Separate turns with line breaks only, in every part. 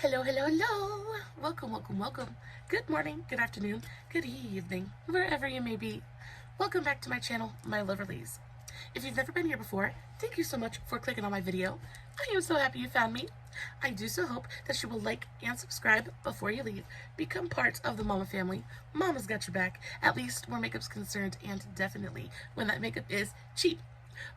Hello, hello, hello. Welcome, welcome, welcome. Good morning, good afternoon, good evening, wherever you may be. Welcome back to my channel, my loverlies. If you've never been here before, thank you so much for clicking on my video. I am so happy you found me. I do so hope that you will like and subscribe before you leave. Become part of the Mama family. Mama's got your back, at least where makeup's concerned, and definitely when that makeup is cheap.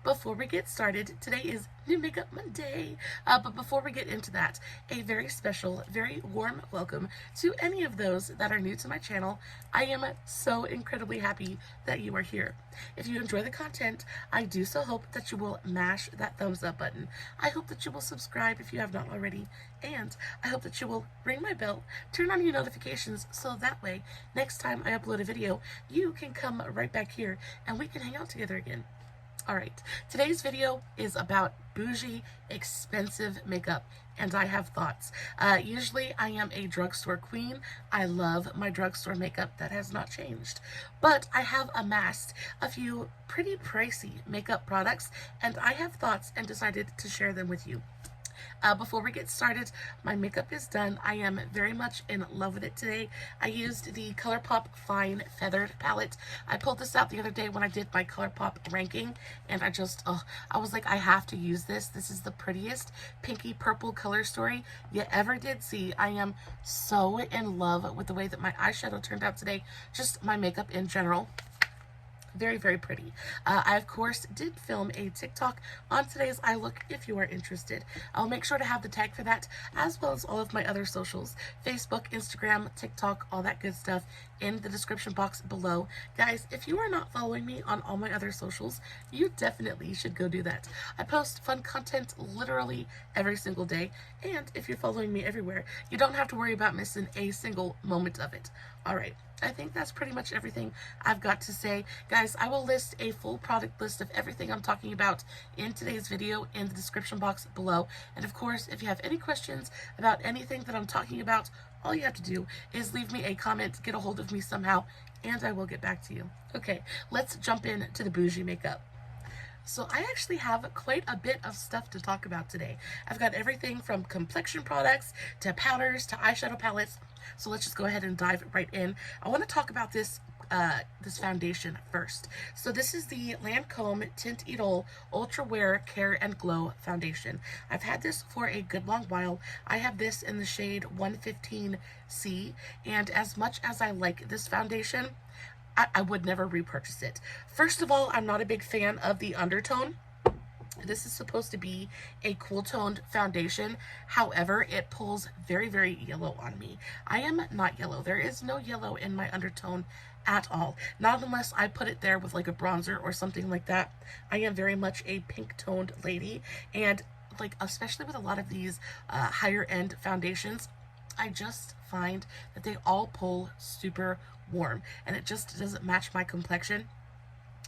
Before we get started, today is New Makeup Monday, but before we get into that, a very special, very warm welcome to any of those that are new to my channel. I am so incredibly happy that you are here. If you enjoy the content, I do so hope that you will mash that thumbs up button. I hope that you will subscribe if you have not already, and I hope that you will ring my bell, turn on your notifications, so that way, next time I upload a video, you can come right back here and we can hang out together again. Alright, today's video is about bougie, expensive makeup, and I have thoughts. Usually I am a drugstore queen. I love my drugstore makeup. That has not changed. But I have amassed a few pretty pricey makeup products, and I have thoughts and decided to share them with you. Before we get started, my makeup is done. I am very much in love with it today. I used the ColourPop Fine Feathered palette. I pulled this out the other day when I did my ColourPop ranking, and I was like, I have to use this. This is the prettiest pinky purple color story you ever did see. I am so in love with the way that my eyeshadow turned out today, just my makeup in general. Very, very pretty. I, of course, did film a TikTok on today's eye look if you are interested. I'll make sure to have the tag for that, as well as all of my other socials, Facebook, Instagram, TikTok, all that good stuff in the description box below. Guys, if you are not following me on all my other socials, you definitely should go do that. I post fun content literally every single day, and if you're following me everywhere, you don't have to worry about missing a single moment of it. Alright, I think that's pretty much everything I've got to say. Guys, I will list a full product list of everything I'm talking about in today's video in the description box below. And of course, if you have any questions about anything that I'm talking about, all you have to do is leave me a comment, get a hold of me somehow, and I will get back to you. Okay, let's jump into the bougie makeup. So I actually have quite a bit of stuff to talk about today. I've got everything from complexion products to powders to eyeshadow palettes. So let's just go ahead and dive right in. I want to talk about this foundation first. So this is the Lancôme Tint Idole Ultra Wear Care&Glow foundation. I've had this for a good long while. I have this in the shade 115C, and as much as I like this foundation, I would never repurchase it. First of all, I'm not a big fan of the undertone. This is supposed to be a cool toned foundation. However, it pulls very, very yellow on me. I am not yellow. There is no yellow in my undertone at all. Not unless I put it there with like a bronzer or something like that. I am very much a pink toned lady. And like, especially with a lot of these higher end foundations, I just find that they all pull super warm, and it just doesn't match my complexion.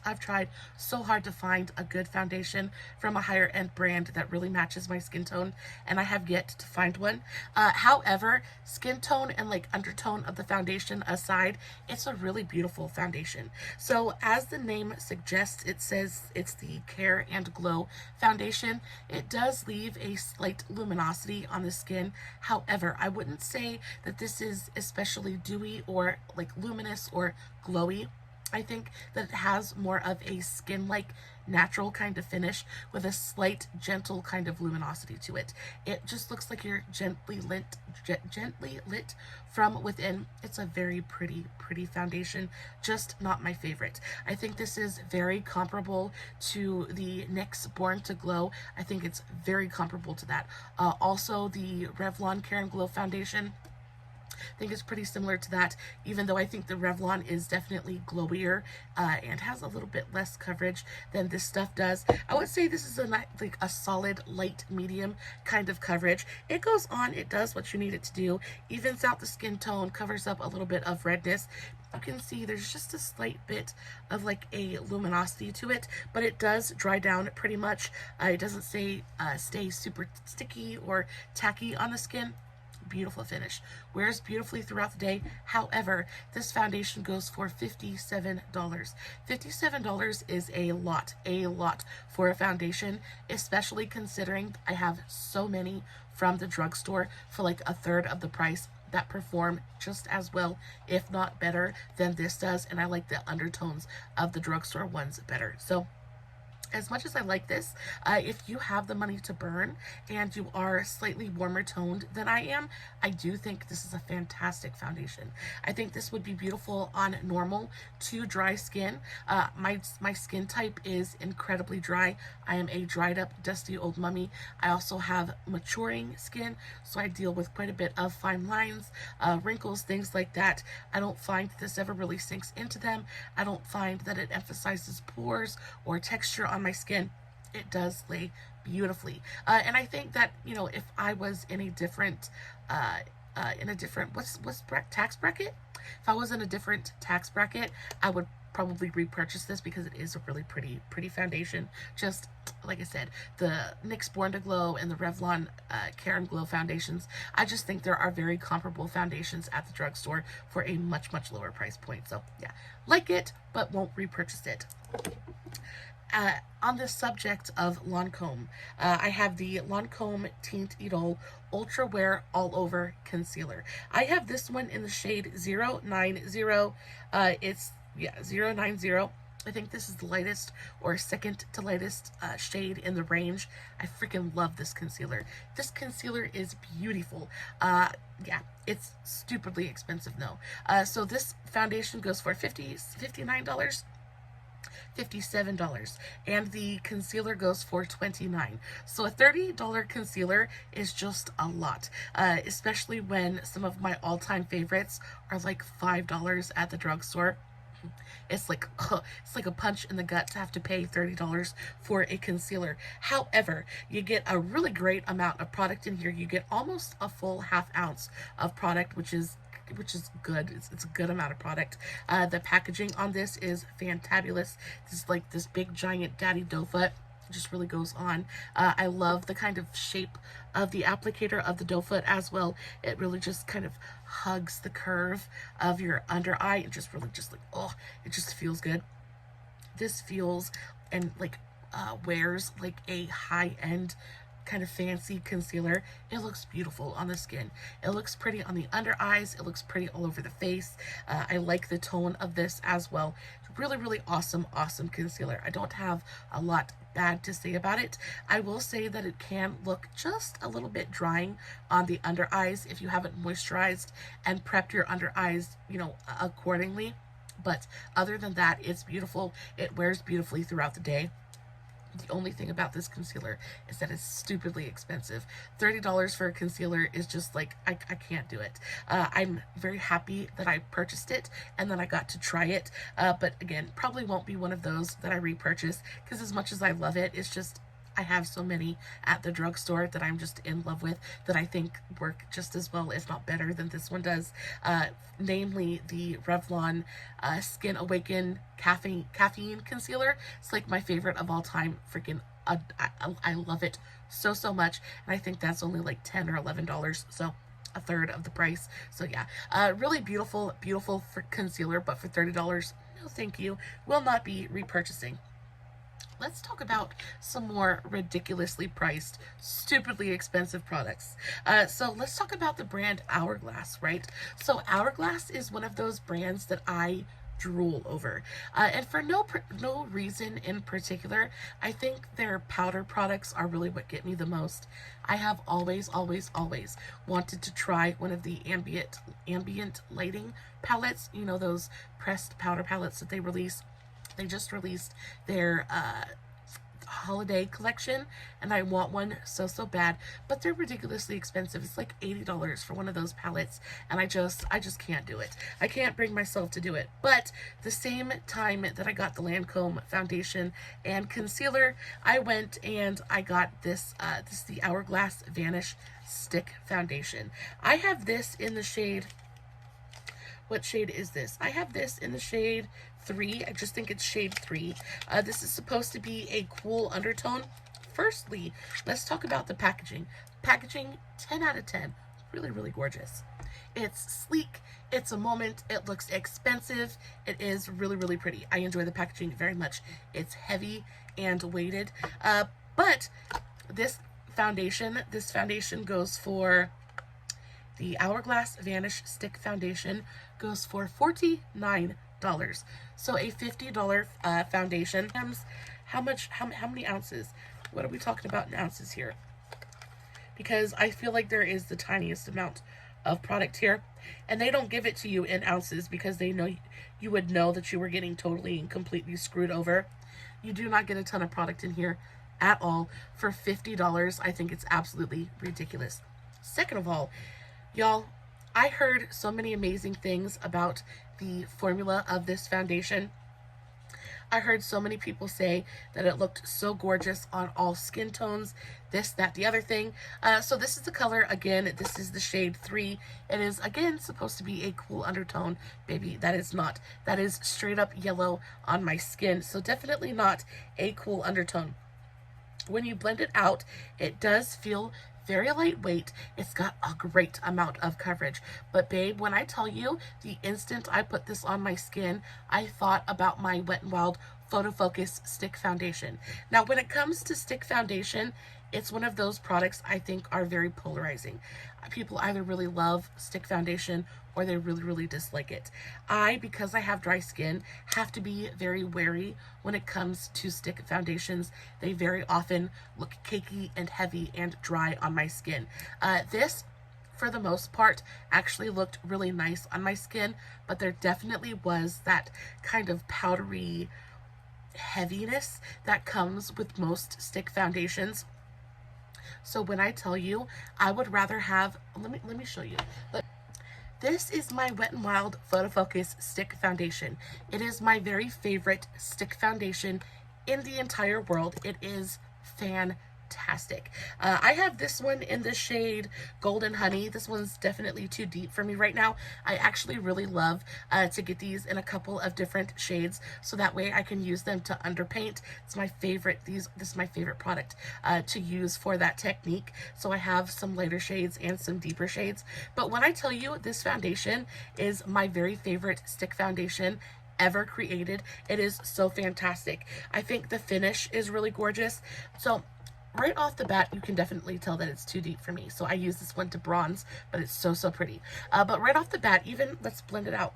I've tried so hard to find a good foundation from a higher end brand that really matches my skin tone, and I have yet to find one. However, skin tone and like undertone of the foundation aside, it's a really beautiful foundation. So as the name suggests, it says it's the Care&Glow foundation. It does leave a slight luminosity on the skin. However, I wouldn't say that this is especially dewy or like luminous or glowy. I think that it has more of a skin-like natural kind of finish with a slight gentle kind of luminosity to it. It just looks like you're gently lit from within. It's a very pretty foundation, just not my favorite. I think this is very comparable to the NYX Born to Glow. I think it's very comparable to that. Also the Revlon Care&Glow foundation, I think it's pretty similar to that, even though I think the Revlon is definitely glowier and has a little bit less coverage than this stuff does. I would say this is a solid light medium kind of coverage. It goes on, it does what you need it to do, evens out the skin tone, covers up a little bit of redness. You can see there's just a slight bit of like a luminosity to it, but it does dry down pretty much. It doesn't stay super sticky or tacky on the skin. beautiful finish. Wears beautifully throughout the day. However, this foundation goes for $57. $57 is a lot for a foundation, especially considering I have so many from the drugstore for like a third of the price that perform just as well, if not better, than this does. And I like the undertones of the drugstore ones better. So as much as I like this, if you have the money to burn and you are slightly warmer toned than I am, I do think this is a fantastic foundation. I think this would be beautiful on normal to dry skin. My skin type is incredibly dry. I am a dried up, dusty old mummy. I also have maturing skin, so I deal with quite a bit of fine lines, wrinkles, things like that. I don't find this ever really sinks into them. I don't find that it emphasizes pores or texture on my skin. It does lay beautifully, and I think that, you know, if I was in a different what's tax bracket, if I was in a different tax bracket, I would probably repurchase this because it is a really pretty foundation. Just like I said, the NYX Born to Glow and the Revlon Care&Glow foundations, I just think there are very comparable foundations at the drugstore for a much lower price point. So yeah, like it, but won't repurchase it. On the subject of Lancôme, I have the Lancôme Teint Idole Ultra Wear All Over Concealer. I have this one in the shade 090. It's 090. I think this is the lightest or second to lightest shade in the range. I freaking love this concealer. This concealer is beautiful. Yeah, it's stupidly expensive though. So this foundation goes for $59. $57, and the concealer goes for $29. So a $30 concealer is just a lot, especially when some of my all-time favorites are like $5 at the drugstore. It's like a punch in the gut to have to pay $30 for a concealer. However, you get a really great amount of product in here. You get almost a full half ounce of product, which is good. It's a good amount of product. The packaging on this is fantabulous. This is like this big giant daddy dough foot. It just really goes on. I love the kind of shape of the applicator of the dough foot as well. It really just kind of hugs the curve of your under eye. It just really just like, oh, it just feels good. This feels and like wears like a high-end kind of fancy concealer. It looks beautiful on the skin. It looks pretty on the under eyes. It looks pretty all over the face. I like the tone of this as well. Really awesome concealer. I don't have a lot bad to say about it. I will say that it can look just a little bit drying on the under eyes if you haven't moisturized and prepped your under eyes, you know, accordingly. But other than that, it's beautiful. It wears beautifully throughout the day. The only thing about this concealer is that it's stupidly expensive. $30 for a concealer is just like, I can't do it. I'm very happy that I purchased it and then I got to try it. But again, probably won't be one of those that I repurchase because as much as I love it, it's just, I have so many at the drugstore that I'm just in love with that I think work just as well, if not better, than this one does. Namely the Revlon Skin Awaken Caffeine Concealer. It's like my favorite of all time. Freaking, I love it so much. And I think that's only like $10 or $11. So a third of the price. So yeah, really beautiful for concealer, but for $30, no thank you. Will not be repurchasing. Let's talk about some more ridiculously priced, stupidly expensive products. So let's talk about the brand Hourglass, right? So Hourglass is one of those brands that I drool over. And for no reason in particular. I think their powder products are really what get me the most. I have always wanted to try one of the ambient lighting palettes, you know, those pressed powder palettes that they release. They just released their holiday collection and I want one so bad, but they're ridiculously expensive. It's like $80 for one of those palettes and I just can't do it. I can't bring myself to do it. But the same time that I got the Lancôme foundation and concealer, I went and I got this this is the Hourglass Vanish Stick Foundation. I have this in the shade, what shade is this? I have this in the shade 3. I just think it's shade 3. This is supposed to be a cool undertone. Firstly, let's talk about the packaging. Packaging, 10 out of 10. really, really gorgeous. It's sleek, it's a moment, it looks expensive, it is really, really pretty. I enjoy the packaging very much. It's heavy and weighted, but this foundation goes for, the Hourglass Vanish Stick Foundation goes for $49. So a $50 foundation. How many ounces? What are we talking about in ounces here? Because I feel like there is the tiniest amount of product here, and they don't give it to you in ounces because they know you would know that you were getting totally and completely screwed over. You do not get a ton of product in here at all for $50. I think it's absolutely ridiculous. Second of all, y'all, I heard so many amazing things about the formula of this foundation. I heard so many people say that it looked so gorgeous on all skin tones, this, that, the other thing. So this is the color, again, this is the shade 3. It is, again, supposed to be a cool undertone. Baby, that is not. That is straight up yellow on my skin, so definitely not a cool undertone. When you blend it out, it does feel very lightweight. It's got a great amount of coverage. But babe, when I tell you, the instant I put this on my skin, I thought about my Wet n Wild Photo Focus Stick Foundation. Now, when it comes to stick foundation, it's one of those products I think are very polarizing. People either really love stick foundation or they really, really dislike it. Because I have dry skin, have to be very wary when it comes to stick foundations. They very often look cakey and heavy and dry on my skin. This, for the most part, actually looked really nice on my skin, but there definitely was that kind of powdery heaviness that comes with most stick foundations. So when I tell you, I would rather have, let me show you. This is my Wet n Wild Photo Focus Stick Foundation. It is my very favorite stick foundation in the entire world. It is fantastic. I have this one in the shade Golden Honey. This one's definitely too deep for me right now. I actually really love to get these in a couple of different shades, so that way I can use them to underpaint. It's my favorite. This is my favorite product to use for that technique. So I have some lighter shades and some deeper shades. But when I tell you this foundation is my very favorite stick foundation ever created, it is so fantastic. I think the finish is really gorgeous. So right off the bat, you can definitely tell that it's too deep for me. So I use this one to bronze, but it's so, so pretty. But right off the bat, let's blend it out.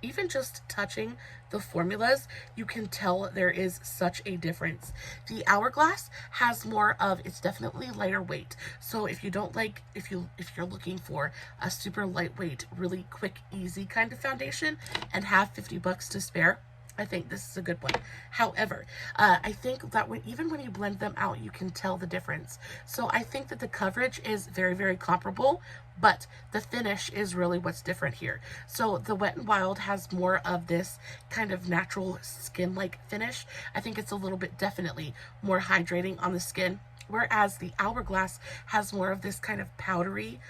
Even just touching the formulas, you can tell there is such a difference. The Hourglass has more of, it's definitely lighter weight. So if you don't like, if you're looking for a super lightweight, really quick, easy kind of foundation and have $50 to spare, I think this is a good one. However, I think that even when you blend them out, you can tell the difference. So I think that the coverage is very, very comparable, but the finish is really what's different here. So the Wet n Wild has more of this kind of natural skin-like finish. I think it's a little bit definitely more hydrating on the skin, whereas the Hourglass has more of this kind of powdery,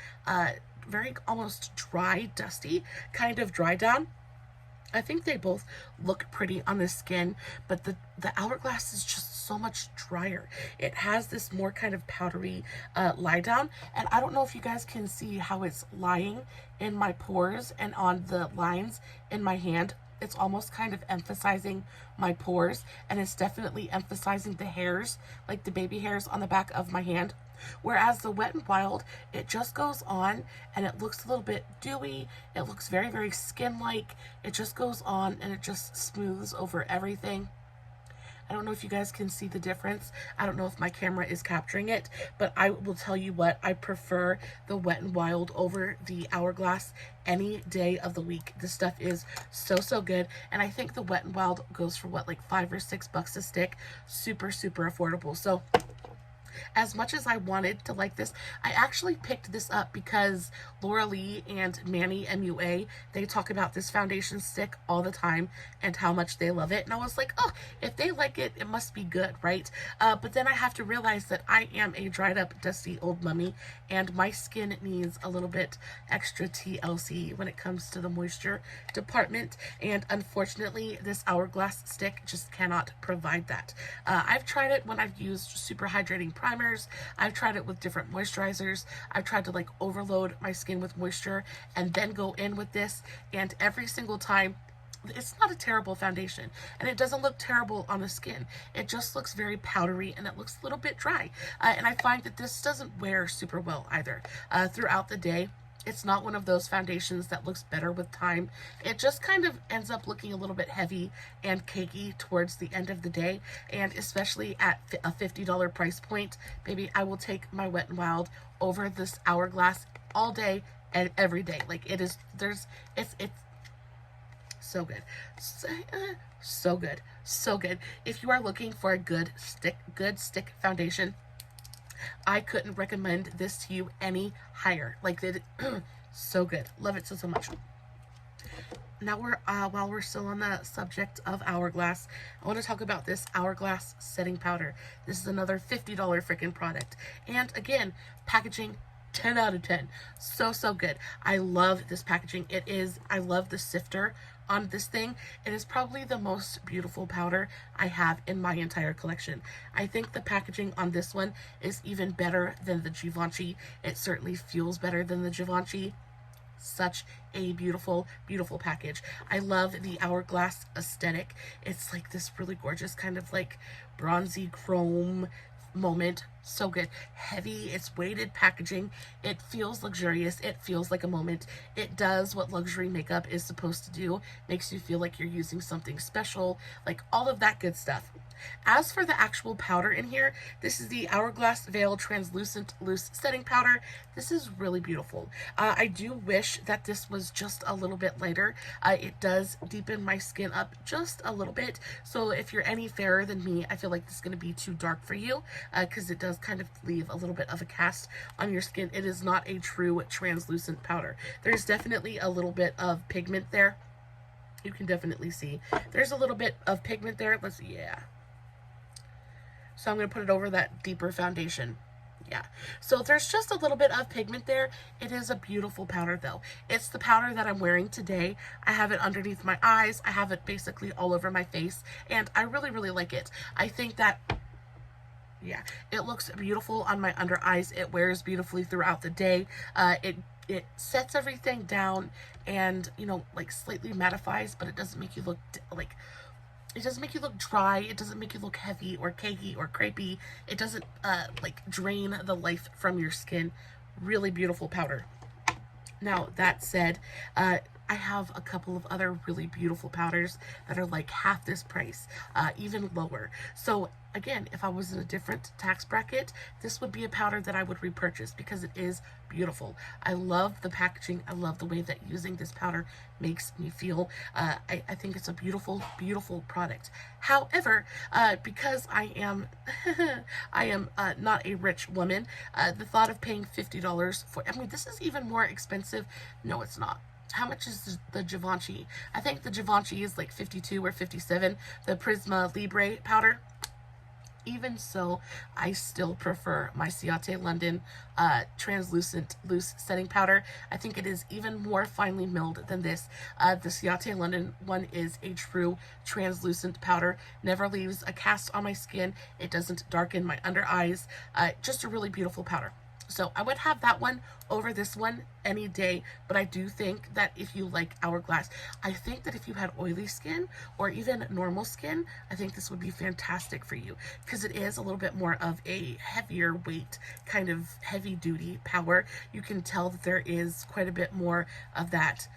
very almost dry, dusty kind of dry down. I think they both look pretty on the skin, but the Hourglass is just so much drier. It has this more kind of powdery lie down, and I don't know if you guys can see how it's lying in my pores and on the lines in my hand. It's almost kind of emphasizing my pores, and it's definitely emphasizing the hairs, like the baby hairs on the back of my hand. Whereas the Wet n Wild, it just goes on and it looks a little bit dewy. It looks very, very skin-like. It just goes on and it just smooths over everything. I don't know if you guys can see the difference. I don't know if my camera is capturing it, but I will tell you what, I prefer the Wet n Wild over the Hourglass any day of the week. This stuff is so, so good. And I think the Wet n Wild goes for what, like $5 or $6 a stick. Super, super affordable. So as much as I wanted to like this, I actually picked this up because Laura Lee and Manny MUA, they talk about this foundation stick all the time and how much they love it. And I was like, oh, if they like it, it must be good, right? But then I have to realize that I am a dried up, dusty old mummy, and my skin needs a little bit extra TLC when it comes to the moisture department. And unfortunately, this Hourglass stick just cannot provide that. I've tried it when I've used super hydrating primers. I've tried it with different moisturizers. I've tried to like overload my skin with moisture and then go in with this, and every single time it's not a terrible foundation, and it doesn't look terrible on the skin. It just looks very powdery, and it looks a little bit dry. And I find that this doesn't wear super well either throughout the day. It's not one of those foundations that looks better with time. It just kind of ends up looking a little bit heavy and cakey towards the end of the day, and especially at a $50 price point, baby, I will take my Wet n Wild over this Hourglass all day and every day. Like, it's so good. So good. So good. If you are looking for a good stick foundation, I couldn't recommend this to you any higher. Like, so good. Love it so much. Now while we're still on the subject of Hourglass, I want to talk about this Hourglass setting powder. This is another $50 freaking product. And again, packaging 10 out of 10. So good. I love this packaging. I love the sifter on this thing. It is probably the most beautiful powder I have in my entire collection. I think the packaging on this one is even better than the Givenchy. It certainly feels better than the Givenchy. Such a beautiful package. I love the Hourglass aesthetic. It's like this really gorgeous kind of like bronzy chrome moment. So good. Heavy, it's weighted packaging. It feels luxurious. It feels like a moment. It does what luxury makeup is supposed to do. Makes you feel like you're using something special, like all of that good stuff. As for the actual powder in here, this is the Hourglass Veil Translucent Loose Setting Powder. This is really beautiful. I do wish that this was just a little bit lighter. It does deepen my skin up just a little bit. So if you're any fairer than me, I feel like this is going to be too dark for you because it does kind of leave a little bit of a cast on your skin. It is not a true translucent powder. There's definitely a little bit of pigment there. You can definitely see there's a little bit of pigment there. Let's see. Yeah. So I'm going to put it over that deeper foundation. Yeah. So there's just a little bit of pigment there. It is a beautiful powder though. It's the powder that I'm wearing today. I have it underneath my eyes. I have it basically all over my face. And I really like it. I think that, yeah, it looks beautiful on my under eyes. It wears beautifully throughout the day. It sets everything down and, you know, like slightly mattifies, but it doesn't make you look like... It doesn't make you look dry. It doesn't make you look heavy or cakey or crepey. It doesn't like drain the life from your skin. Really beautiful powder. Now, that said, I have a couple of other really beautiful powders that are like half this price, even lower. So again, if I was in a different tax bracket, this would be a powder that I would repurchase because it is beautiful. I love the packaging. I love the way that using this powder makes me feel. I think it's a beautiful product. However, because I am not a rich woman, the thought of paying $50 for, I mean, this is even more expensive. No, it's not. How much is the Givenchy? I think the Givenchy is like 52 or 57. The Prisma Libre powder. Even so, I still prefer my Ciate London translucent loose setting powder. I think it is even more finely milled than this. The Ciate London one is a true translucent powder. Never leaves a cast on my skin. It doesn't darken my under eyes. Just a really beautiful powder. So I would have that one over this one any day, but I do think that if you like Hourglass, I think that if you had oily skin or even normal skin, I think this would be fantastic for you because it is a little bit more of a heavier weight, kind of heavy duty power. You can tell that there is quite a bit more of that,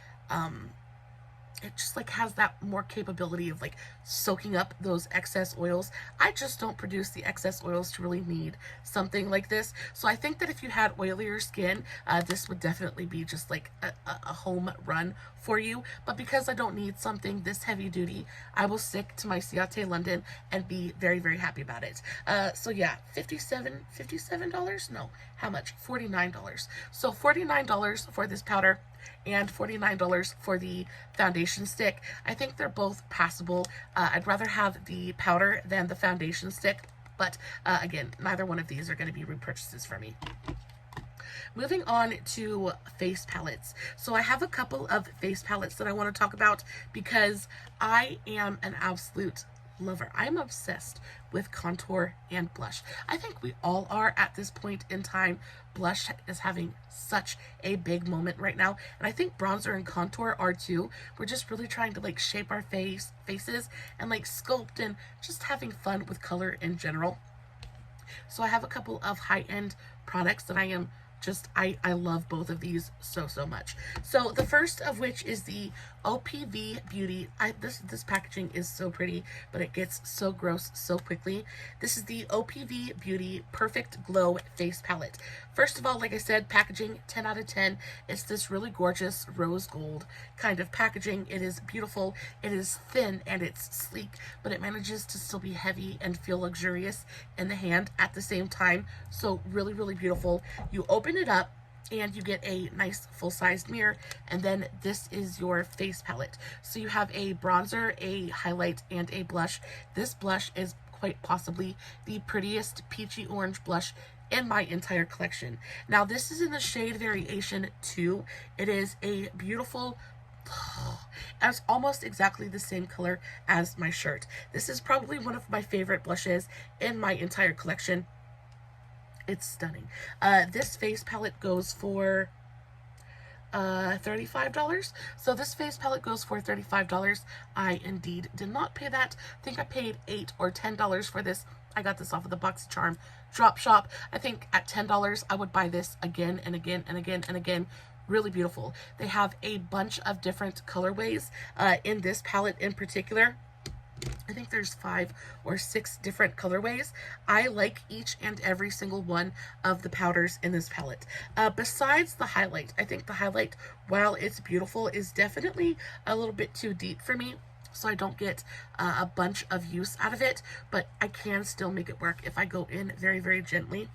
it just like has that more capability of like soaking up those excess oils. I just don't produce the excess oils to really need something like this. So I think that if you had oilier skin, this would definitely be just like a home run for you. But because I don't need something this heavy duty, I will stick to my Ciate London and be very, very happy about it. So yeah, $57? No, how much? $49. So $49 for this powder and $49 for the foundation stick. I think they're both passable. I'd rather have the powder than the foundation stick, but again, neither one of these are going to be repurchases for me. Moving on to face palettes. So I have a couple of face palettes that I want to talk about because I am an absolute lover. I'm obsessed with contour and blush. I think we all are at this point in time. Blush is having such a big moment right now, and I think bronzer and contour are too. We're just really trying to like shape our faces and like sculpt and just having fun with color in general. So I have a couple of high-end products that I am just, I love both of these so much. So the first of which is the OPV Beauty. This packaging is so pretty, but it gets so gross so quickly. This is the OPV Beauty Perfect Glow Face Palette. First of all, like I said, packaging 10 out of 10. It's this really gorgeous rose gold kind of packaging. It is beautiful. It is thin and it's sleek, but it manages to still be heavy and feel luxurious in the hand at the same time. So really beautiful. You open it up and you get a nice full-sized mirror, and then this is your face palette. So you have a bronzer, a highlight, and a blush. This blush is quite possibly the prettiest peachy orange blush in my entire collection. Now this is in the shade variation 2. It is a beautiful, and it's almost exactly the same color as my shirt. This is probably one of my favorite blushes in my entire collection. It's stunning. This face palette goes for $35. So this face palette goes for $35. I indeed did not pay that. I think I paid $8 or $10 for this. I got this off of the BoxyCharm drop shop. I think at $10 I would buy this again and again and again and again. Really beautiful. They have a bunch of different colorways in this palette in particular. I think there's 5 or 6 different colorways. I like each and every single one of the powders in this palette. Besides the highlight, I think the highlight, while it's beautiful, is definitely a little bit too deep for me. So I don't get a bunch of use out of it, but I can still make it work if I go in very gently.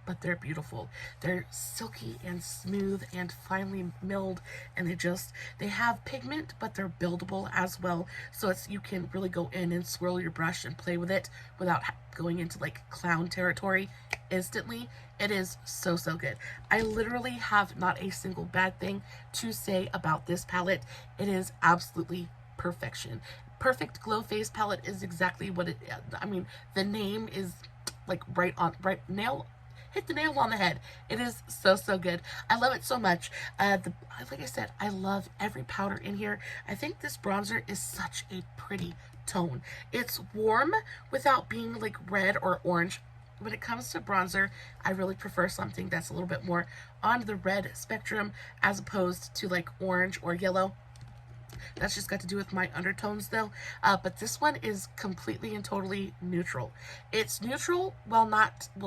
But they're beautiful. They're silky and smooth and finely milled, and they have pigment, but they're buildable as well. So you can really go in and swirl your brush and play with it without going into like clown territory instantly. It is so good. I literally have not a single bad thing to say about this palette. It is absolutely perfection. Perfect Glow Face Palette is exactly what it, I mean, the name is like hit the nail on the head. It is so good. I love it so much. Like I said, I love every powder in here. I think this bronzer is such a pretty tone. It's warm without being like red or orange. When it comes to bronzer, I really prefer something that's a little bit more on the red spectrum as opposed to like orange or yellow. That's just got to do with my undertones though. But this one is completely and totally neutral. It's neutral while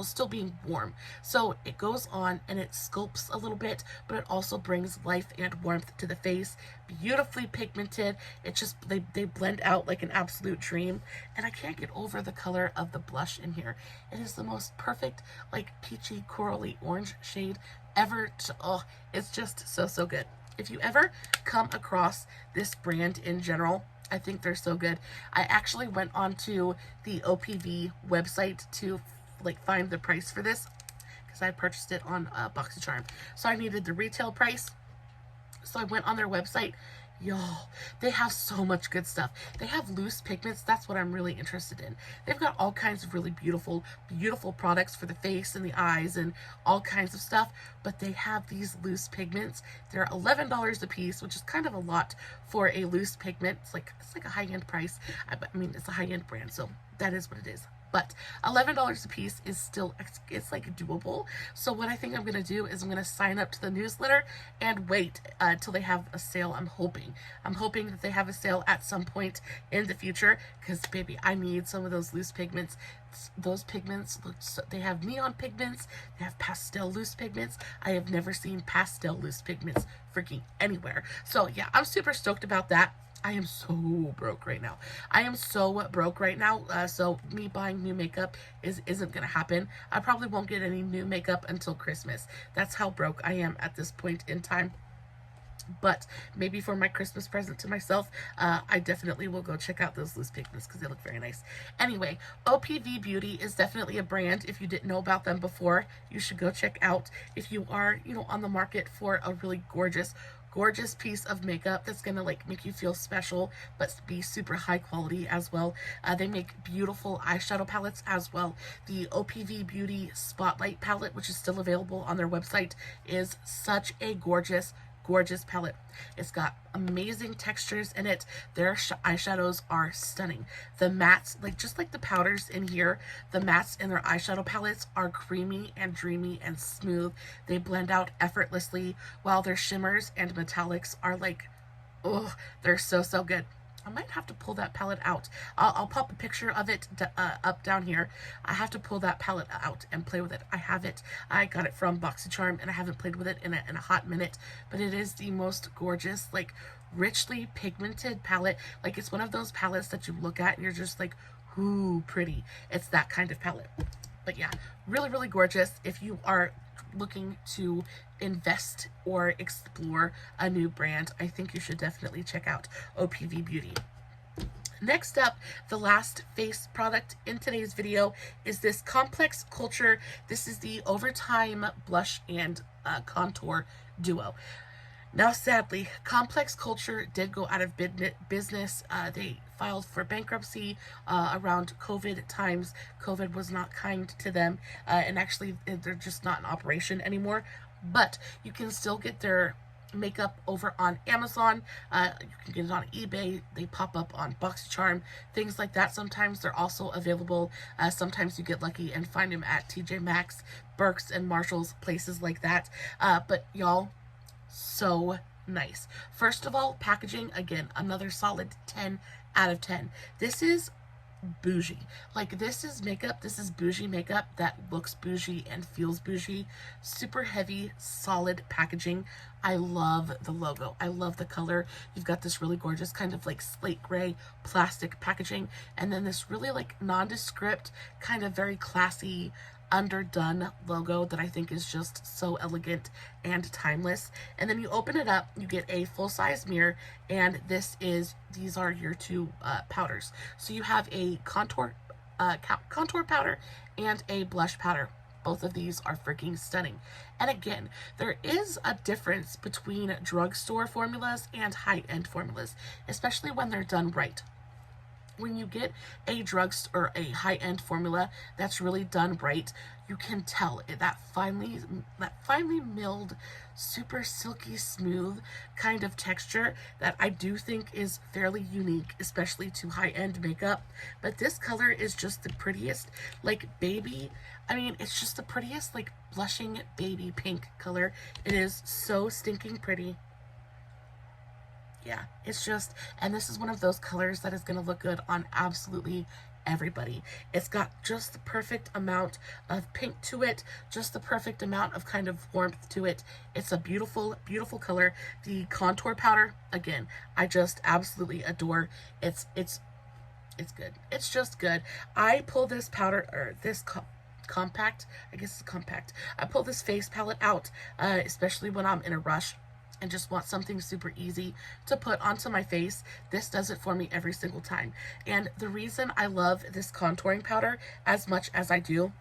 still being warm. So it goes on and it sculpts a little bit, but it also brings life and warmth to the face. Beautifully pigmented. It just, they blend out like an absolute dream. And I can't get over the color of the blush in here. It is the most perfect, like peachy, corally orange shade ever. It's just so good. If you ever come across this brand in general, I think they're so good. I actually went onto the OPV website to like find the price for this because I purchased it on BoxyCharm. So I needed the retail price. So I went on their website. Y'all, they have so much good stuff. They have loose pigments. That's what I'm really interested in. They've got all kinds of really beautiful products for the face and the eyes and all kinds of stuff. But they have these loose pigments. They're $11 a piece, which is kind of a lot for a loose pigment. It's like a high-end price. I mean, it's a high-end brand, so that is what it is. But $11 a piece is still, it's like doable. So what I think I'm going to do is I'm going to sign up to the newsletter and wait till they have a sale. I'm hoping that they have a sale at some point in the future because, baby, I need some of those loose pigments. Those pigments look so, they have neon pigments, they have pastel loose pigments. I have never seen pastel loose pigments freaking anywhere. So yeah, I'm super stoked about that. I am so broke right now. So me buying new makeup isn't gonna happen. I probably won't get any new makeup until Christmas. That's how broke I am at this point in time. But maybe for my Christmas present to myself, I definitely will go check out those loose pigments because they look very nice. Anyway, OPV Beauty is definitely a brand. If you didn't know about them before, you should go check out. If you are, on the market for a really gorgeous gorgeous piece of makeup that's gonna like make you feel special but be super high quality as well. They make beautiful eyeshadow palettes as well. The OPV Beauty Spotlight palette, which is still available on their website, is such a gorgeous palette. It's got amazing textures in it. Their eyeshadows are stunning. The mattes, like just like the powders in here, the mattes in their eyeshadow palettes are creamy and dreamy and smooth. They blend out effortlessly, while their shimmers and metallics are like, oh, they're so good. I might have to pull that palette out. I'll pop a picture of it up down here. I have to pull that palette out and play with it. I have it. I got it from BoxyCharm, and I haven't played with it in a hot minute. But it is the most gorgeous, like richly pigmented palette. Like it's one of those palettes that you look at and you're just like, ooh, pretty. It's that kind of palette. But yeah, really gorgeous. If you are looking to invest or explore a new brand, I think you should definitely check out OPV Beauty. Next up, the last face product in today's video is this Complex Culture. This is the Overtime Blush and Contour Duo. Now, sadly, Complex Culture did go out of business. They filed for bankruptcy around COVID times. COVID was not kind to them, and actually, they're just not in operation anymore. But you can still get their makeup over on Amazon. You can get it on eBay. They pop up on BoxyCharm, things like that. Sometimes they're also available. Sometimes you get lucky and find them at TJ Maxx, Burke's, and Marshall's, places like that. But y'all, so nice. First of all, packaging, again, another solid 10 out of 10. This is bougie. Like, this is makeup. This is bougie makeup that looks bougie and feels bougie. Super heavy, solid packaging. I love the logo. I love the color. You've got this really gorgeous kind of like slate gray plastic packaging, and then this really like nondescript, kind of very classy, underdone logo that I think is just so elegant and timeless. And then you open it up, you get a full-size mirror, and these are your two powders. So you have a contour powder and a blush powder. Both of these are freaking stunning. And again, there is a difference between drugstore formulas and high-end formulas, especially when they're done right. When you get a drugstore or a high-end formula that's really done right, you can tell that finely milled, super silky smooth kind of texture that I do think is fairly unique, especially to high-end makeup. But this color is just the prettiest, like baby, it's just the prettiest, like blushing baby pink color. It is so stinking pretty. Yeah, it's just, and this is one of those colors that is going to look good on absolutely everybody. It's got just the perfect amount of pink to it, just the perfect amount of kind of warmth to it. It's a beautiful color. The contour powder, again, I just absolutely adore. It's good. It's just good. I pull this powder, or this compact, I guess it's compact. I pull this face palette out, especially when I'm in a rush and just want something super easy to put onto my face. This does it for me every single time. And the reason I love this contouring powder as much as I do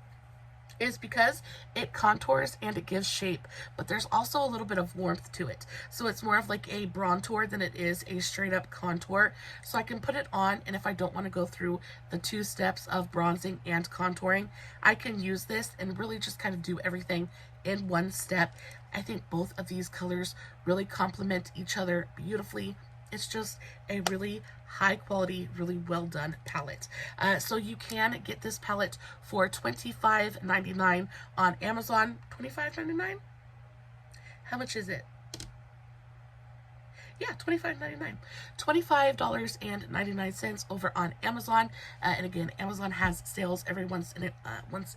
is because it contours and it gives shape, but there's also a little bit of warmth to it. So it's more of like a bronzer than it is a straight up contour. So I can put it on, and if I don't want to go through the 2 steps of bronzing and contouring, I can use this and really just kind of do everything in one step. I think both of these colors really complement each other beautifully. It's just a really high quality, really well done palette. So you can get this palette for $25.99 on Amazon. $25.99? How much is it? Yeah, $25.99. $25.99 over on Amazon. And again, Amazon has sales every once in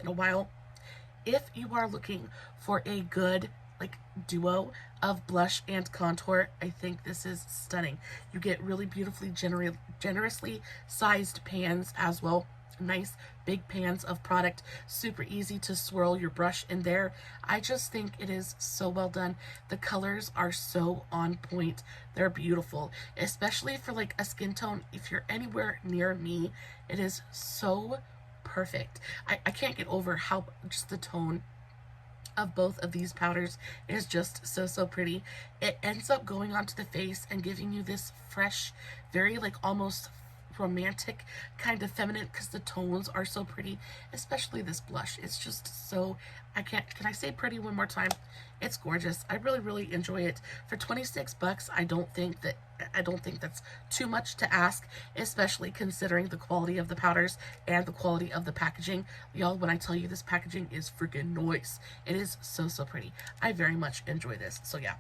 a while. If you are looking for a good duo of blush and contour, I think this is stunning. You get really beautifully generously sized pans as well. Nice big pans of product, super easy to swirl your brush in there. I just think it is so well done. The colors are so on point. They're beautiful, especially for like a skin tone. If you're anywhere near me, it is so perfect. I can't get over how just the tone of both of these powders is just so pretty. It ends up going onto the face and giving you this fresh, very like almost romantic kind of feminine, because the tones are so pretty, especially this blush. It's just so, can I say pretty one more time? It's gorgeous. I really enjoy it. For 26 bucks, I don't think that's too much to ask, especially considering the quality of the powders and the quality of the packaging. Y'all, when I tell you this packaging is freaking nice, it is so pretty. I very much enjoy this. So yeah,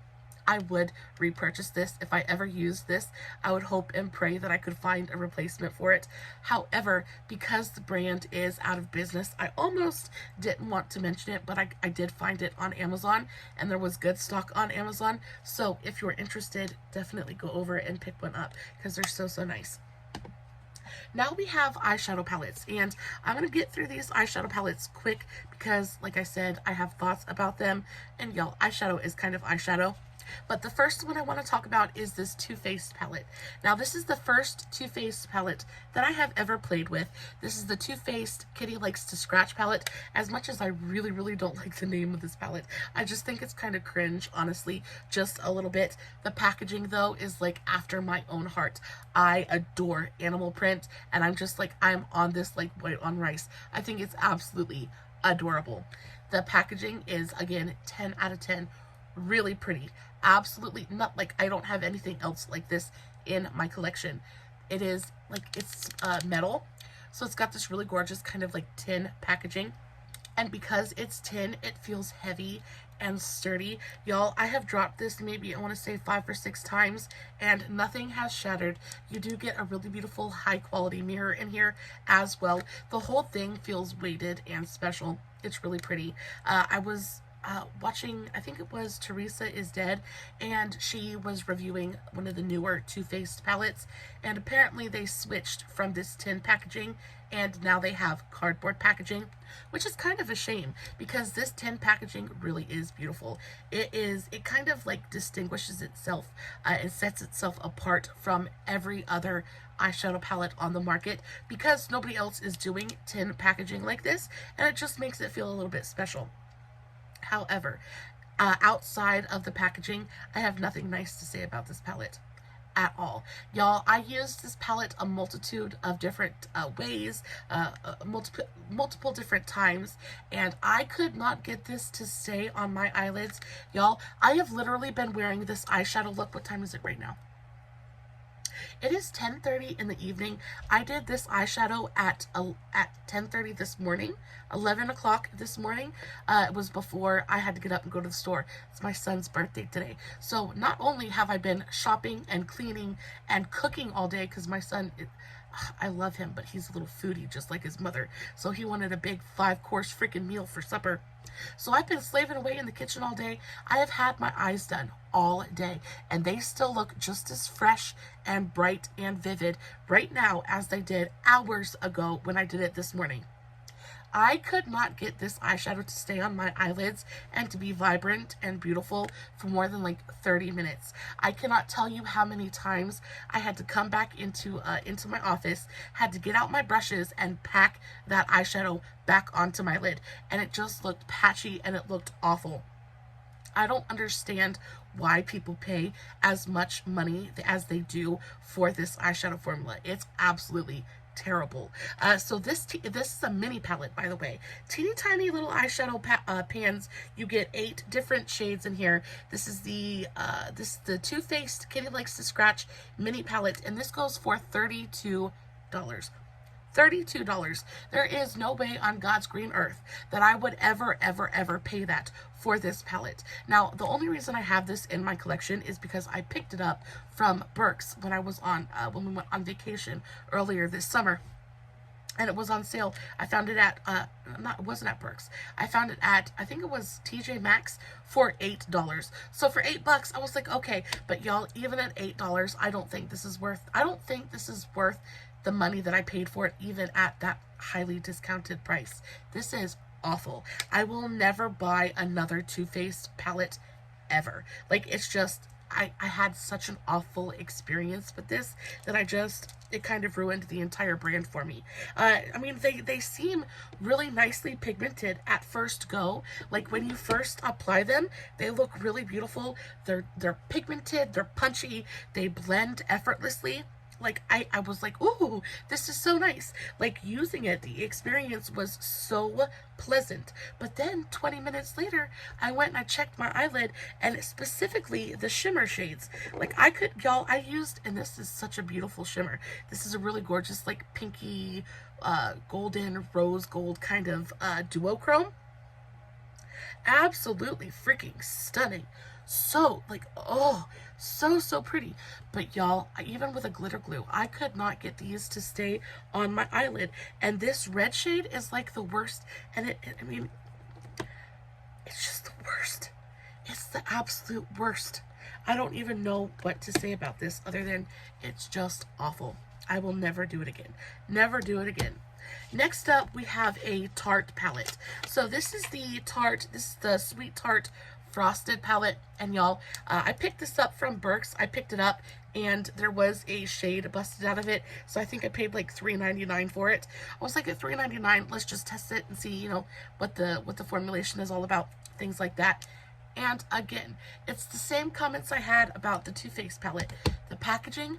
I would repurchase this. If I ever use this, I would hope and pray that I could find a replacement for it. However, because the brand is out of business, I almost didn't want to mention it, but I did find it on Amazon, and there was good stock on Amazon. So if you're interested, definitely go over and pick one up, because they're so nice. Now we have eyeshadow palettes, and I'm going to get through these eyeshadow palettes quick because, like I said, I have thoughts about them, and y'all, eyeshadow is kind of eyeshadow. But the first one I want to talk about is this TooFaced palette. Now, this is the first TooFaced palette that I have ever played with. This is the TooFaced Kitty Likes to Scratch palette. As much as I really don't like the name of this palette, I just think it's kind of cringe, honestly, just a little bit. The packaging, though, is like after my own heart. I adore animal print, and I'm just like, I'm on this like white on rice. I think it's absolutely adorable. The packaging is, again, 10 out of 10. Really pretty. Absolutely not like I don't have anything else like this in my collection. It is like, it's metal, so it's got this really gorgeous kind of like tin packaging, and because it's tin, it feels heavy and sturdy. Y'all, I have dropped this maybe, I want to say 5 or 6 times, and nothing has shattered. You do get a really beautiful high quality mirror in here as well. The whole thing feels weighted and special. It's really pretty. I was watching, I think it was Teresa is Dead, and she was reviewing one of the newer TooFaced palettes, and apparently they switched from this tin packaging and now they have cardboard packaging, which is kind of a shame because this tin packaging really is beautiful. It kind of like distinguishes itself and sets itself apart from every other eyeshadow palette on the market because nobody else is doing tin packaging like this, and it just makes it feel a little bit special. However, outside of the packaging, I have nothing nice to say about this palette at all. Y'all, I used this palette a multitude of different ways, multiple different times, and I could not get this to stay on my eyelids. Y'all, I have literally been wearing this eyeshadow look. What time is it right now? It is 10:30 in the evening. I did this eyeshadow at 10:30 this morning, 11 o'clock this morning. It was before I had to get up and go to the store. It's my son's birthday today. So not only have I been shopping and cleaning and cooking all day, because my son, I love him, but he's a little foodie just like his mother. So he wanted a big 5-course freaking meal for supper. So I've been slaving away in the kitchen all day. I have had my eyes done all day, and they still look just as fresh and bright and vivid right now as they did hours ago when I did it this morning. I could not get this eyeshadow to stay on my eyelids and to be vibrant and beautiful for more than like 30 minutes. I cannot tell you how many times I had to come back into my office, had to get out my brushes and pack that eyeshadow back onto my lid, and it just looked patchy and it looked awful. I don't understand why people pay as much money as they do for this eyeshadow formula. It's absolutely terrible. So this is a mini palette, by the way. Teeny tiny little eyeshadow pans. You get 8 different shades in here. This is the TooFaced Kitty Likes to Scratch mini palette, and this goes for $32. $32. There is no way on God's green earth that I would ever pay that for this palette. Now, the only reason I have this in my collection is because I picked it up from Burke's when I was on when we went on vacation earlier this summer, and it was on sale. I found it at it wasn't at Burke's. I found it at, I think it was TJ Maxx for $8. So for $8, I was like, okay. But y'all, even at $8, I don't think this is worth the money that I paid for it, even at that highly discounted price. This is awful. I will never buy another TooFaced palette ever. Like, it's just I had such an awful experience with this that it kind of ruined the entire brand for me. I mean, they seem really nicely pigmented at first go. Like when you first apply them, they look really beautiful. They're pigmented, they're punchy, they blend effortlessly. Like I was like, ooh, this is so nice. Like using it, the experience was so pleasant. But then 20 minutes later, I went and I checked my eyelid, and specifically the shimmer shades. Like y'all, I used, and this is such a beautiful shimmer. This is a really gorgeous, like pinky, golden, rose gold kind of duochrome. Absolutely freaking stunning. So, like, oh, so pretty. But y'all, even with a glitter glue, I could not get these to stay on my eyelid. And this red shade is like the worst. And I mean, it's just the worst. It's the absolute worst. I don't even know what to say about this other than it's just awful. I will never do it again. Never do it again. Next up, we have a Tarte palette. So this is the Tarte, this is the Sweet Tarte Frosted palette. And y'all, I picked this up from Burke's. I picked it up and there was a shade busted out of it. So I think I paid like $3.99 for it. I was like, at $3.99, let's just test it and see, you know, what the formulation is all about, things like that. And again, it's the same comments I had about the TooFaced palette. The packaging,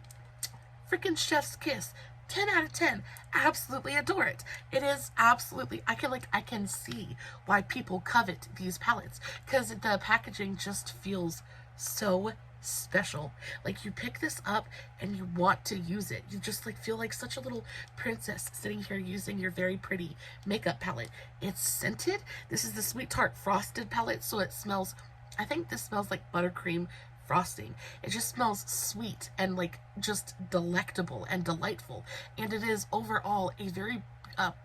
freaking chef's kiss. 10 out of 10. Absolutely adore it. It is absolutely, I can see why people covet these palettes, because the packaging just feels so special. Like you pick this up and you want to use it. You just like feel like such a little princess sitting here using your very pretty makeup palette. It's scented. This is the Sweet Tarte Frosted palette, so it smells, I think this smells like buttercream frosting. It just smells sweet and like just delectable and delightful, and it is overall a very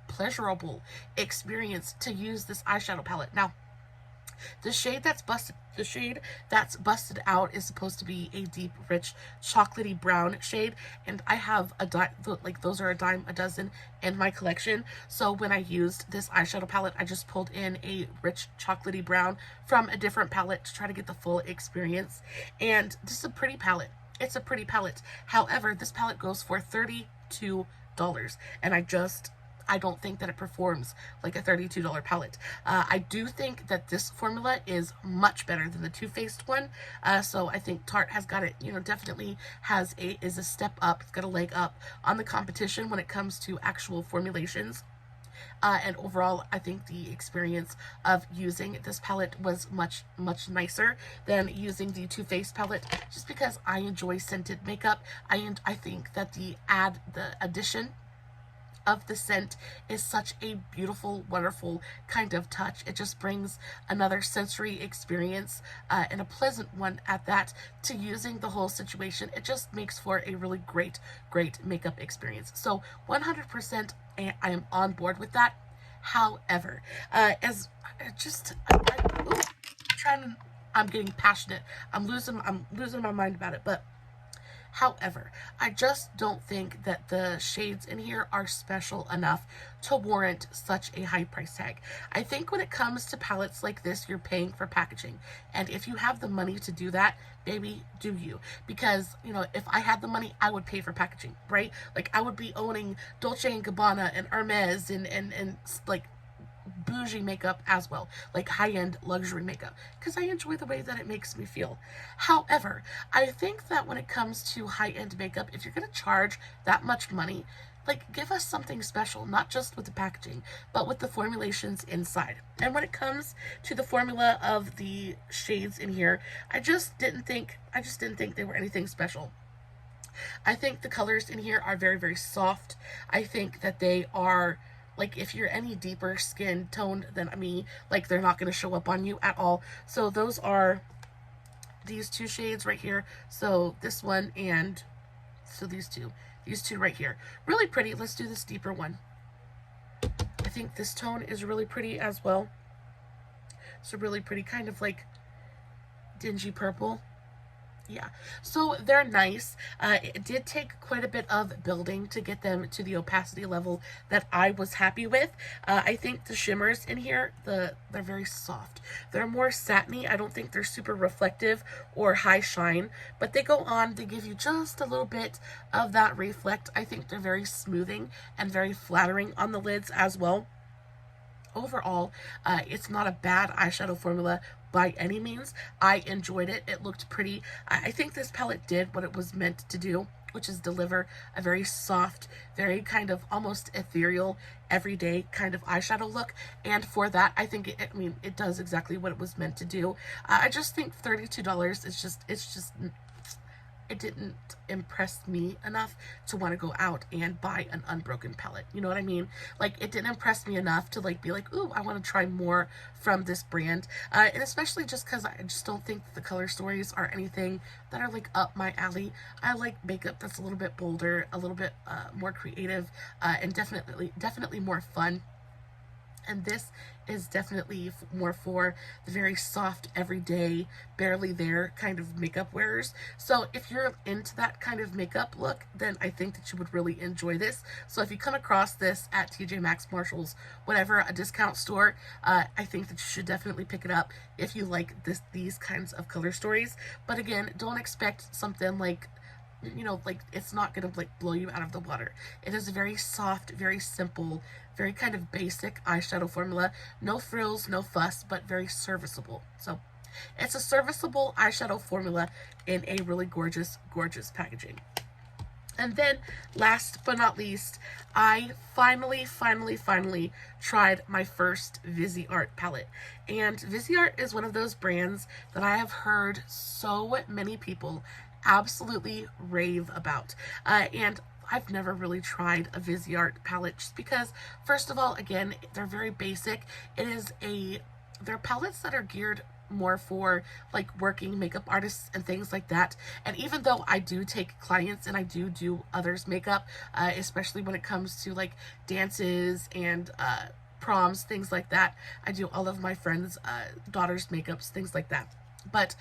pleasurable experience to use this eyeshadow palette. Now, the shade that's busted out is supposed to be a deep, rich, chocolatey brown shade, and I have like those are a dime a dozen in my collection. So when I used this eyeshadow palette, I just pulled in a rich chocolatey brown from a different palette to try to get the full experience. And this is a pretty palette. It's a pretty palette. However, this palette goes for $32, and I don't think that it performs like a $32 palette. I do think that this formula is much better than the TooFaced one. So I think Tarte has got it, you know, definitely is a step up. It's got a leg up on the competition when it comes to actual formulations. And overall, I think the experience of using this palette was much nicer than using the TooFaced palette, just because I enjoy scented makeup. I think that the addition of the scent is such a beautiful, wonderful kind of touch. It just brings another sensory experience, and a pleasant one at that, to using the whole situation. It just makes for a really great makeup experience. So 100% I am on board with that. However, I'm getting passionate. I'm losing my mind about it, but however, I just don't think that the shades in here are special enough to warrant such a high price tag. I think when it comes to palettes like this, you're paying for packaging. And if you have the money to do that, baby, do you. Because, you know, if I had the money, I would pay for packaging, right? Like, I would be owning Dolce & Gabbana and Hermes and like, bougie makeup as well, like high-end luxury makeup, because I enjoy the way that it makes me feel. However, I think that when it comes to high-end makeup, if you're going to charge that much money, like, give us something special, not just with the packaging, but with the formulations inside. And when it comes to the formula of the shades in here, I just didn't think they were anything special. I think the colors in here are very soft. I think that they are, like, if you're any deeper skin toned than me, like, they're not going to show up on you at all. So those are these two shades right here. So this one and so these two right here. Really pretty. Let's do this deeper one. I think this tone is really pretty as well. It's a really pretty kind of like dingy purple. Yeah, so they're nice. It did take quite a bit of building to get them to the opacity level that I was happy with. I think the shimmers in here, they're very soft. They're more satiny. I don't think they're super reflective or high shine, but they go on, they give you just a little bit of that reflect. I think they're very smoothing and very flattering on the lids as well. Overall, it's not a bad eyeshadow formula by any means. I enjoyed it. It looked pretty. I think this palette did what it was meant to do, which is deliver a very soft, very kind of almost ethereal, everyday kind of eyeshadow look. And for that, I think it does exactly what it was meant to do. I just think $32 is just it didn't impress me enough to want to go out and buy an unbroken palette. You know what I mean? Like, it didn't impress me enough to like be like, ooh, I want to try more from this brand. And especially just because I just don't think the color stories are anything that are like up my alley. I like makeup that's a little bit bolder, a little bit more creative, and definitely more fun. And this is definitely more for the very soft, everyday, barely there kind of makeup wearers. So if you're into that kind of makeup look, then I think that you would really enjoy this. So if you come across this at TJ Maxx, Marshalls, whatever, a discount store, I think that you should definitely pick it up if you like these kinds of color stories. But again, don't expect something like, you know, like, it's not gonna like blow you out of the water. It is a very soft, very simple, very kind of basic eyeshadow formula. No frills, no fuss, but very serviceable. So it's a serviceable eyeshadow formula in a really gorgeous packaging. And then last but not least, I finally tried my first Viseart palette. And Viseart is one of those brands that I have heard so many people absolutely rave about. And I've never really tried a Viseart palette just because, first of all, again, they're very basic. They're palettes that are geared more for like working makeup artists and things like that. And even though I do take clients and I do others' makeup, especially when it comes to like dances and proms, things like that, I do all of my friends' daughters' makeups, things like that. But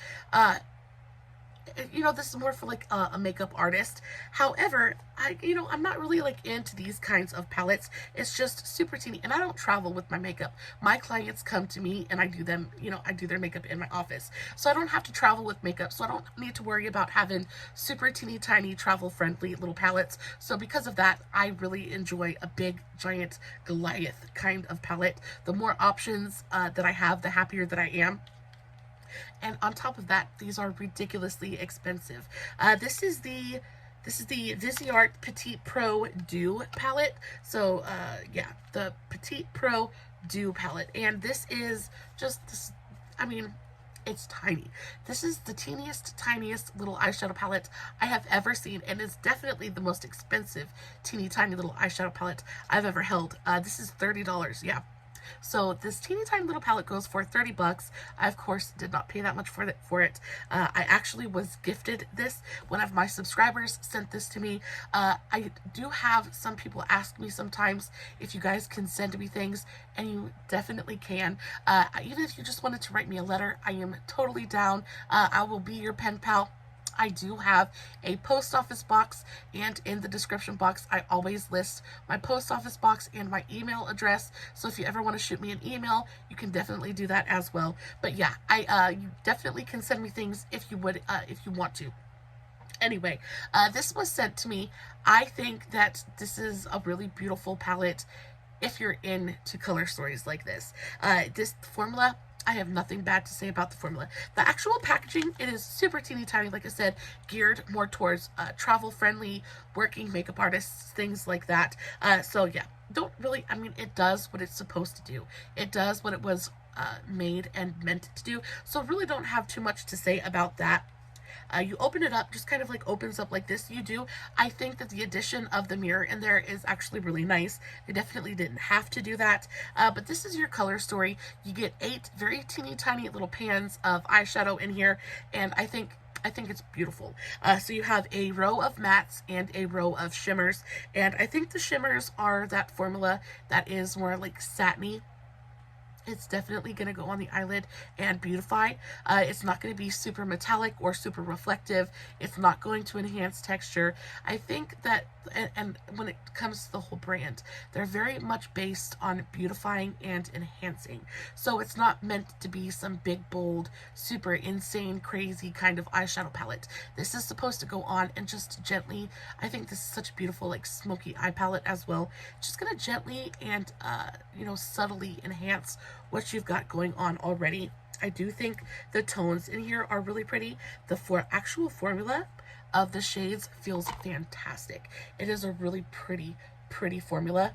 you know, this is more for like a makeup artist. However, I'm not really like into these kinds of palettes. It's just super teeny, and I don't travel with my makeup. My clients come to me and I do them, I do their makeup in my office. So I don't have to travel with makeup. So I don't need to worry about having super teeny tiny travel friendly little palettes. So because of that, I really enjoy a big giant Goliath kind of palette. The more options that I have, the happier that I am. And on top of that, these are ridiculously expensive. This is the Viseart Petit Pro Deux palette. So yeah, the Petit Pro Deux palette. And this is just this, it's tiny. This is the tiniest little eyeshadow palette I have ever seen, and it's definitely the most expensive teeny tiny little eyeshadow palette I've ever held. This is $30, yeah. So this teeny tiny little palette goes for 30 bucks. I, of course, did not pay that much for it. I actually was gifted this. One of my subscribers sent this to me. I do have some people ask me sometimes if you guys can send me things, and you definitely can. Even if you just wanted to write me a letter, I am totally down. I will be your pen pal. I do have a post office box, and in the description box I always list my post office box and my email address, so if you ever want to shoot me an email, you can definitely do that as well. But yeah, you definitely can send me things if you want to. Anyway, this was sent to me. I think that this is a really beautiful palette if you're into color stories like this. This formula, I have nothing bad to say about the formula. The actual packaging, it is super teeny tiny, like I said, geared more towards travel-friendly, working makeup artists, things like that. So yeah, don't really, it does what it's supposed to do. It does what it was made and meant to do. So really don't have too much to say about that. You open it up, just kind of like opens up like this. I think that the addition of the mirror in there is actually really nice. They definitely didn't have to do that. But this is your color story. You get 8 very teeny tiny little pans of eyeshadow in here, and I think it's beautiful. So you have a row of mattes and a row of shimmers, and I think the shimmers are that formula that is more like satiny. It's definitely going to go on the eyelid and beautify. It's not going to be super metallic or super reflective. It's not going to enhance texture. I think that, and when it comes to the whole brand, they're very much based on beautifying and enhancing. So it's not meant to be some big, bold, super insane, crazy kind of eyeshadow palette. This is supposed to go on and just gently, I think this is such a beautiful like smoky eye palette as well. Just going to gently and, you know, subtly enhance what you've got going on already. I do think the tones in here are really pretty. The actual formula of the shades feels fantastic. It is a really pretty formula.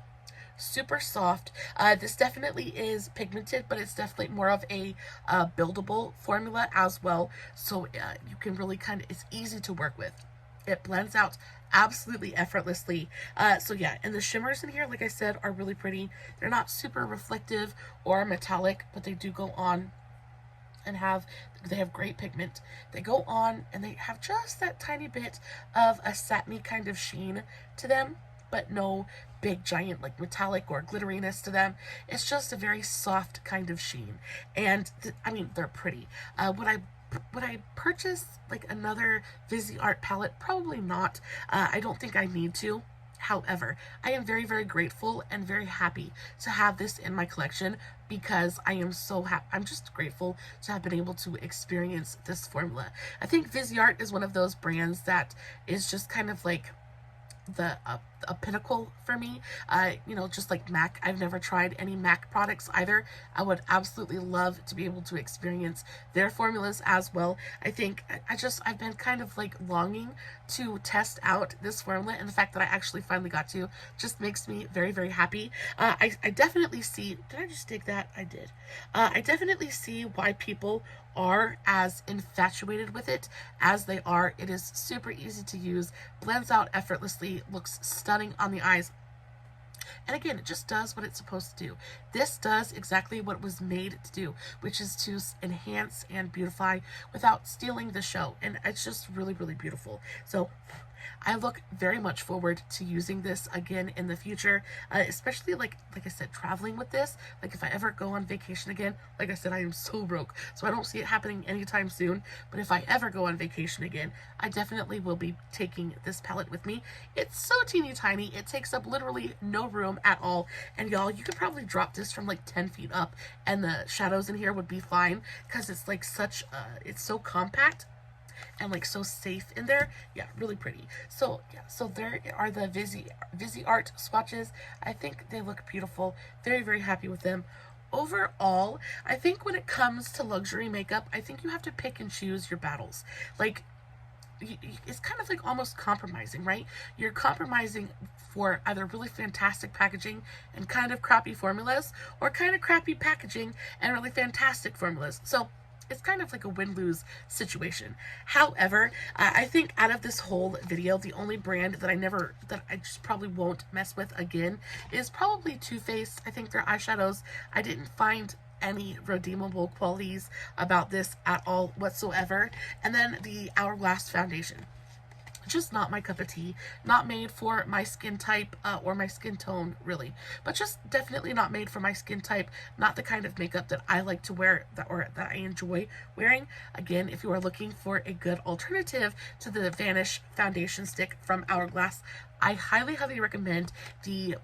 Super soft. This definitely is pigmented, but it's definitely more of a buildable formula as well. So you can really it's easy to work with. It blends out absolutely effortlessly. So yeah, and the shimmers in here, like I said, are really pretty. They're not super reflective or metallic, but they do go on and they have great pigment. They go on and they have just that tiny bit of a satiny kind of sheen to them, but no big giant like metallic or glitteriness to them. It's just a very soft kind of sheen. And I mean, they're pretty. Would I purchase like another Viseart palette? Probably not. I don't think I need to. However, I am very grateful and very happy to have this in my collection because I am so happy. I'm just grateful to have been able to experience this formula. I think Viseart is one of those brands that is just kind of like a pinnacle for me. You know, just like MAC. I've never tried any MAC products either. I would absolutely love to be able to experience their formulas as well. I think I've been kind of like longing to test out this formula, and the fact that I actually finally got to just makes me very happy. I definitely see, did I just dig that? I did. I definitely see why people are as infatuated with it as they are. It is super easy to use, blends out effortlessly, looks stunning on the eyes. And again, it just does what it's supposed to do. This does exactly what it was made to do, which is to enhance and beautify without stealing the show. And it's just really beautiful. So I look very much forward to using this again in the future, especially like I said, traveling with this. Like if I ever go on vacation again, like I said, I am so broke, so I don't see it happening anytime soon. But if I ever go on vacation again, I definitely will be taking this palette with me. It's so teeny tiny. It takes up literally no room at all. And y'all, you could probably drop this from like 10 feet up and the shadows in here would be fine because it's like such, it's so compact and like so safe in there. Yeah, really pretty. So yeah, so there are the Viseart swatches. I think they look beautiful. Very happy with them. Overall, I think when it comes to luxury makeup, I think you have to pick and choose your battles. Like, it's kind of like almost compromising, right? You're compromising for either really fantastic packaging and kind of crappy formulas, or kind of crappy packaging and really fantastic formulas. So it's kind of like a win-lose situation. However, I think out of this whole video, the only brand that I just probably won't mess with again is probably TooFaced. I think their eyeshadows, I didn't find any redeemable qualities about this at all whatsoever. And then the Hourglass foundation. Just not my cup of tea, not made for my skin type or my skin tone really, but just definitely not made for my skin type, not the kind of makeup that I like to wear or that I enjoy wearing. Again, if you are looking for a good alternative to the Vanish foundation stick from Hourglass, I highly recommend the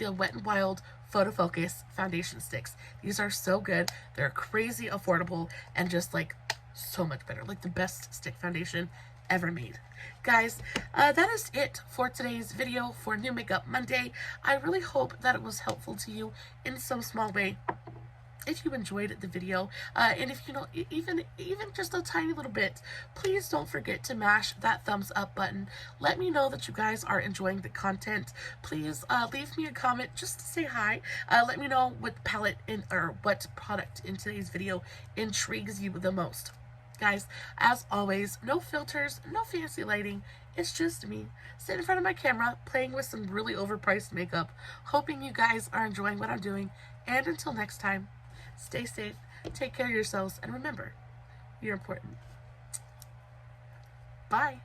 Wet n Wild Photo Focus foundation sticks. These are so good. They're crazy affordable and just like so much better, like the best stick foundation ever made. Guys, that is it for today's video for New Makeup Monday. I really hope that it was helpful to you in some small way. If you enjoyed the video, and if you know, even just a tiny little bit, please don't forget to mash that thumbs up button. Let me know that you guys are enjoying the content. Please leave me a comment just to say hi. Let me know what palette or what product in today's video intrigues you the most. Guys, as always, no filters, no fancy lighting. It's just me sitting in front of my camera playing with some really overpriced makeup, hoping you guys are enjoying what I'm doing. And until next time, stay safe, take care of yourselves, and remember, you're important. Bye.